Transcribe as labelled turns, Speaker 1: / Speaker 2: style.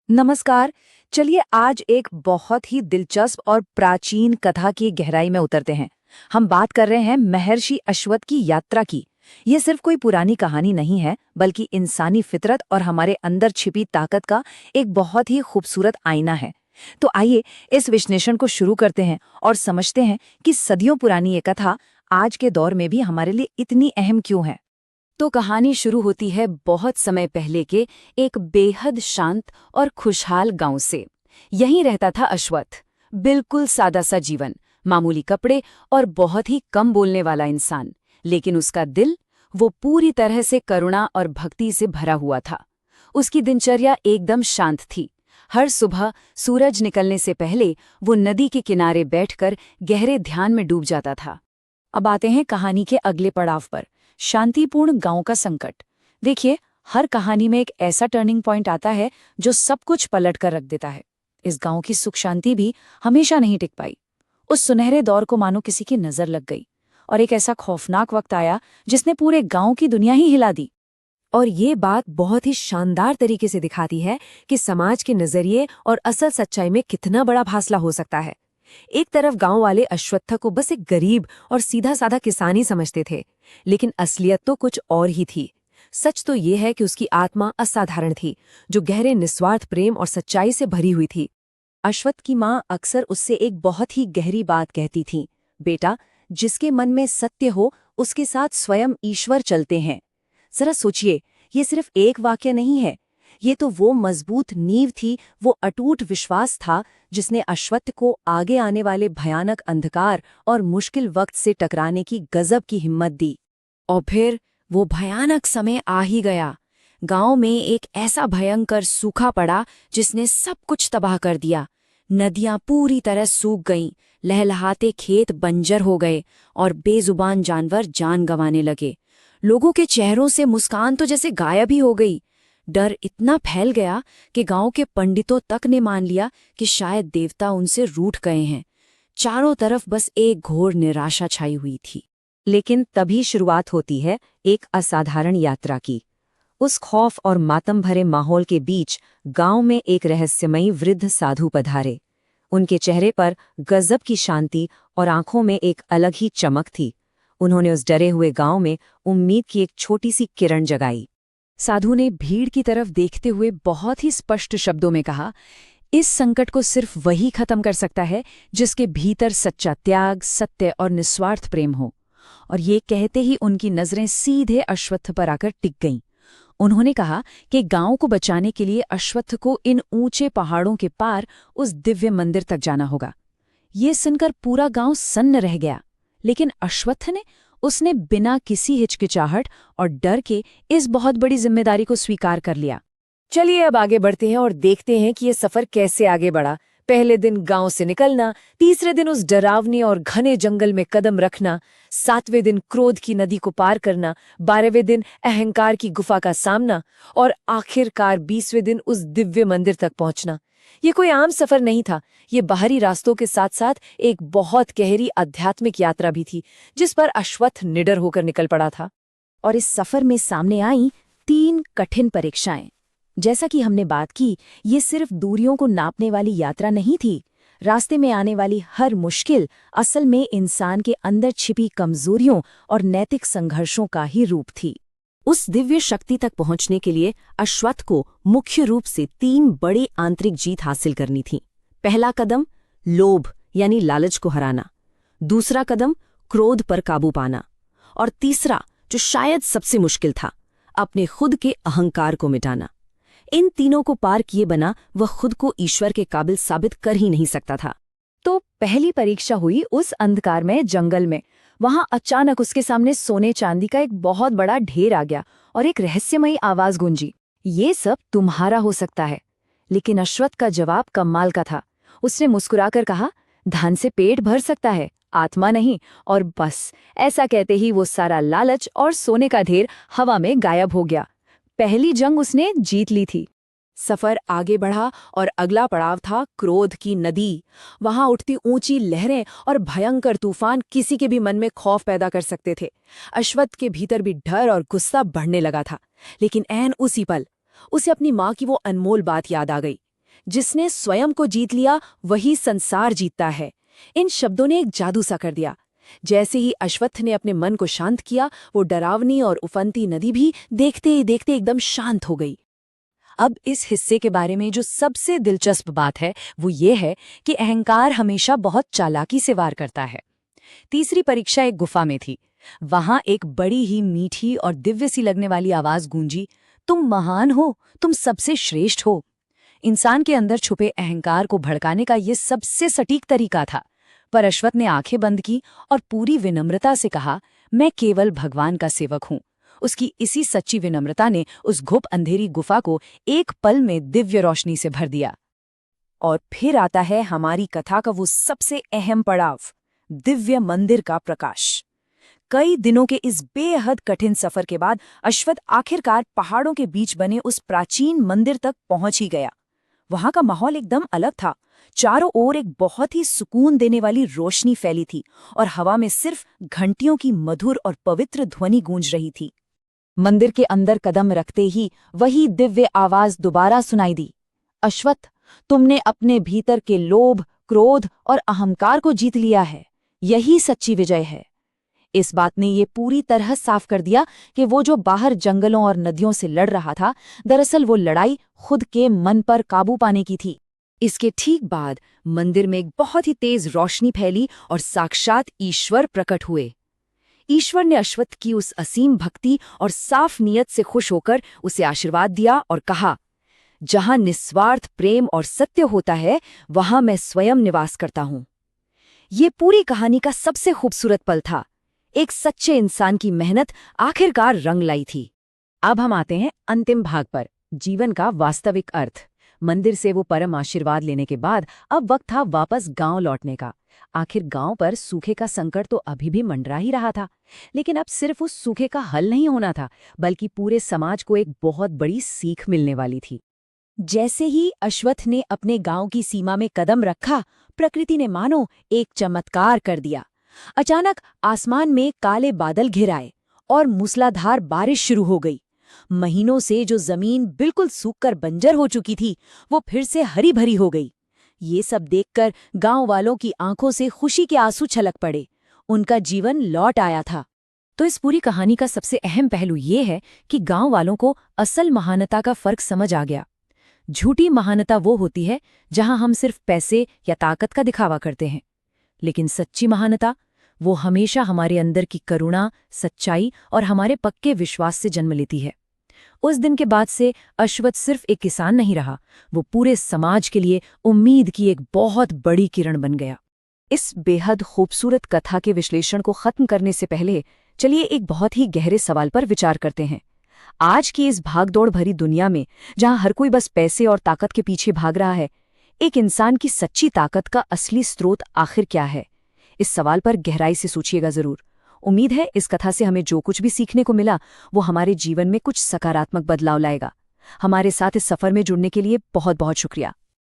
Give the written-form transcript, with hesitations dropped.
Speaker 1: नमस्कार। चलिए आज एक बहुत ही दिलचस्प और प्राचीन कथा की गहराई में उतरते हैं। हम बात कर रहे हैं महर्षि अश्वत्थ की यात्रा की। ये सिर्फ कोई पुरानी कहानी नहीं है, बल्कि इंसानी फितरत और हमारे अंदर छिपी ताकत का एक बहुत ही खूबसूरत आईना है। तो आइए इस विश्लेषण को शुरू करते हैं और समझते हैं कि सदियों पुरानी ये कथा आज के दौर में भी हमारे लिए इतनी अहम क्यों है।
Speaker 2: तो कहानी शुरू होती है बहुत समय पहले के एक बेहद शांत और खुशहाल गांव से। यहीं रहता था अश्वत्थ। बिल्कुल सादा सा जीवन, मामूली कपड़े और बहुत ही कम बोलने वाला इंसान, लेकिन उसका दिल वो पूरी तरह से करुणा और भक्ति से भरा हुआ था। उसकी दिनचर्या एकदम शांत थी। हर सुबह सूरज निकलने से पहले वो नदी के किनारे बैठकर गहरे ध्यान में डूब जाता था।
Speaker 1: अब आते हैं कहानी के अगले पड़ाव पर, शांतिपूर्ण गांव का संकट। देखिए, हर कहानी में एक ऐसा टर्निंग पॉइंट आता है जो सब कुछ पलट कर रख देता है। इस गांव की सुख शांति भी हमेशा नहीं टिक पाई। उस सुनहरे दौर को मानो किसी की नजर लग गई, और एक ऐसा खौफनाक वक्त आया जिसने पूरे गांव की दुनिया ही हिला दी।
Speaker 3: और ये बात बहुत ही शानदार तरीके से दिखाती है कि समाज के नजरिए और असल सच्चाई में कितना बड़ा फासला हो सकता है। एक तरफ गांव वाले अश्वत्थ को बस एक गरीब और सीधा साधा किसान ही समझते थे, लेकिन असलियत तो कुछ और ही थी। सच तो ये है कि उसकी आत्मा असाधारण थी, जो गहरे निस्वार्थ प्रेम और सच्चाई से भरी हुई थी।
Speaker 1: अश्वत्थ की माँ अक्सर उससे एक बहुत ही गहरी बात कहती थी, बेटा, जिसके मन में सत्य हो उसके साथ स्वयं ईश्वर चलते हैं। जरा सोचिए, ये सिर्फ एक वाक्य नहीं है, ये तो वो मजबूत नींव थी, वो अटूट विश्वास था जिसने अश्वत्थ को आगे आने वाले भयानक अंधकार और मुश्किल वक्त से टकराने की गजब की हिम्मत दी।
Speaker 2: और फिर वो भयानक समय आ ही गया। गांव में एक ऐसा भयंकर सूखा पड़ा जिसने सब कुछ तबाह कर दिया। नदियां पूरी तरह सूख गईं, लहलहाते खेत बंजर हो गए और बेजुबान जानवर जान गंवाने लगे। लोगों के चेहरों से मुस्कान तो जैसे गायब ही हो गई। डर इतना फैल गया कि गांव के पंडितों तक ने मान लिया कि शायद देवता उनसे रूठ गए हैं। चारों तरफ बस एक घोर निराशा छाई हुई थी।
Speaker 3: लेकिन तभी शुरुआत होती है एक असाधारण यात्रा की। उस खौफ और मातम भरे माहौल के बीच गांव में एक रहस्यमयी वृद्ध साधु पधारे। उनके चेहरे पर गजब की शांति और आंखों में एक अलग ही चमक थी। उन्होंने उस डरे हुए गांव में उम्मीद की एक छोटी सी किरण जगाई।
Speaker 2: साधु ने भीड़ की तरफ देखते हुए बहुत ही स्पष्ट शब्दों में कहा, इस संकट को सिर्फ वही खत्म कर सकता है जिसके भीतर सच्चा त्याग, सत्य और निस्वार्थ प्रेम हो। और ये कहते ही उनकी नजरें सीधे अश्वत्थ पर आकर टिक गईं। उन्होंने कहा कि गांव को बचाने के लिए अश्वत्थ को इन ऊंचे पहाड़ों के पार उस दिव्य मंदिर तक जाना होगा। ये सुनकर पूरा गांव सन्न रह गया, लेकिन अश्वत्थ ने उसने बिना किसी हिचकिचाहट और डर के इस बहुत बड़ी जिम्मेदारी को स्वीकार कर लिया।
Speaker 1: चलिए अब आगे बढ़ते हैं और देखते हैं कि ये सफर कैसे आगे बढ़ा। पहले दिन गांव से निकलना, तीसरे दिन उस डरावने और घने जंगल में कदम रखना, 7वें दिन क्रोध की नदी को पार करना, 12वें दिन अहंकार की गुफा का सामना और आखिरकार 20वें दिन उस दिव्य मंदिर तक पहुंचना। ये कोई आम सफर नहीं था, ये बाहरी रास्तों के साथ साथ एक बहुत गहरी आध्यात्मिक यात्रा भी थी, जिस पर अश्वत्थ निडर होकर निकल पड़ा था।
Speaker 2: और इस सफर में सामने आई 3 कठिन परीक्षाएं। जैसा कि हमने बात की, ये सिर्फ दूरियों को नापने वाली यात्रा नहीं थी। रास्ते में आने वाली हर मुश्किल असल में इंसान के अंदर छिपी कमजोरियों और नैतिक संघर्षों का ही रूप थी। उस दिव्य शक्ति तक पहुंचने के लिए अश्वत्थ को मुख्य रूप से 3 बड़ी आंतरिक जीत हासिल करनी थी। पहला कदम लोभ यानी लालच को हराना, दूसरा कदम क्रोध पर काबू पाना, और तीसरा, जो शायद सबसे मुश्किल था, अपने खुद के अहंकार को मिटाना। इन तीनों को पार किए बिना वह खुद को ईश्वर के काबिल साबित कर ही नहीं सकता था।
Speaker 1: तो पहली परीक्षा हुई उस अंधकार में जंगल में। वहां अचानक उसके सामने सोने चांदी का एक बहुत बड़ा ढेर आ गया और एक रहस्यमयी आवाज गूंजी, ये सब तुम्हारा हो सकता है। लेकिन अश्वत्थ का जवाब कमाल का था। उसने मुस्कुराकर कहा, धन से पेट भर सकता है, आत्मा नहीं। और बस ऐसा कहते ही वो सारा लालच और सोने का ढेर हवा में गायब हो गया। पहली जंग उसने जीत ली थी।
Speaker 3: सफर आगे बढ़ा और अगला पड़ाव था क्रोध की नदी। वहां उठती ऊंची लहरें और भयंकर तूफान किसी के भी मन में खौफ पैदा कर सकते थे। अश्वत्थ के भीतर भी डर और गुस्सा बढ़ने लगा था, लेकिन ऐन उसी पल उसे अपनी माँ की वो अनमोल बात याद आ गई।
Speaker 2: जिसने स्वयं को जीत लिया वही संसार जीतता है। इन शब्दों ने एक जादू सा कर दिया। जैसे ही अश्वत्थ ने अपने मन को शांत किया, वो डरावनी और उफनती नदी भी देखते ही देखते एकदम शांत हो गई। अब इस हिस्से के बारे में जो सबसे दिलचस्प बात है वो ये है कि अहंकार हमेशा बहुत चालाकी से वार करता है। तीसरी परीक्षा एक गुफा में थी। वहां एक बड़ी ही मीठी और दिव्य सी लगने वाली आवाज गूंजी, तुम महान हो, तुम सबसे श्रेष्ठ हो। इंसान के अंदर छुपे अहंकार को भड़काने का ये सबसे सटीक तरीका था। पर अश्वत्थ ने आंखें बंद की और पूरी विनम्रता से कहा, मैं केवल भगवान का सेवक हूं। उसकी इसी सच्ची विनम्रता ने उस घुप अंधेरी गुफा को एक पल में दिव्य रोशनी से भर दिया। और फिर आता है हमारी कथा का वो सबसे अहम पड़ाव, दिव्य मंदिर का प्रकाश। कई दिनों के इस बेहद कठिन सफर के बाद अश्वत्थ आखिरकार पहाड़ों के बीच बने उस प्राचीन मंदिर तक पहुंच ही गया। वहां का माहौल एकदम अलग था। चारों ओर एक बहुत ही सुकून देने वाली रोशनी फैली थी और हवा में सिर्फ घंटियों की मधुर और पवित्र ध्वनि गूंज रही थी। मंदिर के अंदर कदम रखते ही वही दिव्य आवाज दोबारा सुनाई दी, अश्वत्थ, तुमने अपने भीतर के लोभ, क्रोध और अहंकार को जीत लिया है। यही सच्ची विजय है। इस बात ने ये पूरी तरह साफ कर दिया कि वो जो बाहर जंगलों और नदियों से लड़ रहा था, दरअसल वो लड़ाई खुद के मन पर काबू पाने की थी। इसके ठीक बाद मंदिर में एक बहुत ही तेज रोशनी फैली और साक्षात ईश्वर प्रकट हुए। ईश्वर ने अश्वत्थ की उस असीम भक्ति और साफ नीयत से खुश होकर उसे आशीर्वाद दिया और कहा, जहां निस्वार्थ प्रेम और सत्य होता है, वहां मैं स्वयं निवास करता हूं। ये पूरी कहानी का सबसे खूबसूरत पल था। एक सच्चे इंसान की मेहनत आखिरकार रंग लाई थी।
Speaker 3: अब हम आते हैं अंतिम भाग पर, जीवन का वास्तविक अर्थ। मंदिर से वो परम आशीर्वाद लेने के बाद अब वक्त था वापस गांव लौटने का। आखिर गांव पर सूखे का संकट तो अभी भी मंडरा ही रहा था, लेकिन अब सिर्फ उस सूखे का हल नहीं होना था, बल्कि पूरे समाज को एक बहुत बड़ी सीख मिलने वाली थी।
Speaker 2: जैसे ही अश्वत्थ ने अपने गांव की सीमा में कदम रखा, प्रकृति ने मानो एक चमत्कार कर दिया। अचानक आसमान में काले बादल घिर आए और मूसलाधार बारिश शुरू हो गई। महीनों से जो जमीन बिल्कुल सूखकर बंजर हो चुकी थी, वो फिर से हरी भरी हो गई। ये सब देखकर गांव वालों की आंखों से खुशी के आंसू छलक पड़े। उनका जीवन लौट आया था।
Speaker 3: तो इस पूरी कहानी का सबसे अहम पहलू ये है कि गांव वालों को असल महानता का फर्क समझ आ गया। झूठी महानता वो होती है जहां हम सिर्फ पैसे या ताकत का दिखावा करते हैं, लेकिन सच्ची महानता वो हमेशा हमारे अंदर की करुणा, सच्चाई और हमारे पक्के विश्वास से जन्म लेती है। उस दिन के बाद से अश्वत्थ सिर्फ एक किसान नहीं रहा, वो पूरे समाज के लिए उम्मीद की एक बहुत बड़ी किरण बन गया।
Speaker 2: इस बेहद खूबसूरत कथा के विश्लेषण को खत्म करने से पहले चलिए एक बहुत ही गहरे सवाल पर विचार करते हैं। आज की इस भागदौड़ भरी दुनिया में, जहां हर कोई बस पैसे और ताकत के पीछे भाग रहा है, एक इंसान की सच्ची ताकत का असली स्रोत आखिर क्या है? इस सवाल पर गहराई से सोचिएगा जरूर। उम्मीद है इस कथा से हमें जो कुछ भी सीखने को मिला वो हमारे जीवन में कुछ सकारात्मक बदलाव लाएगा। हमारे साथ इस सफर में जुड़ने के लिए बहुत बहुत शुक्रिया।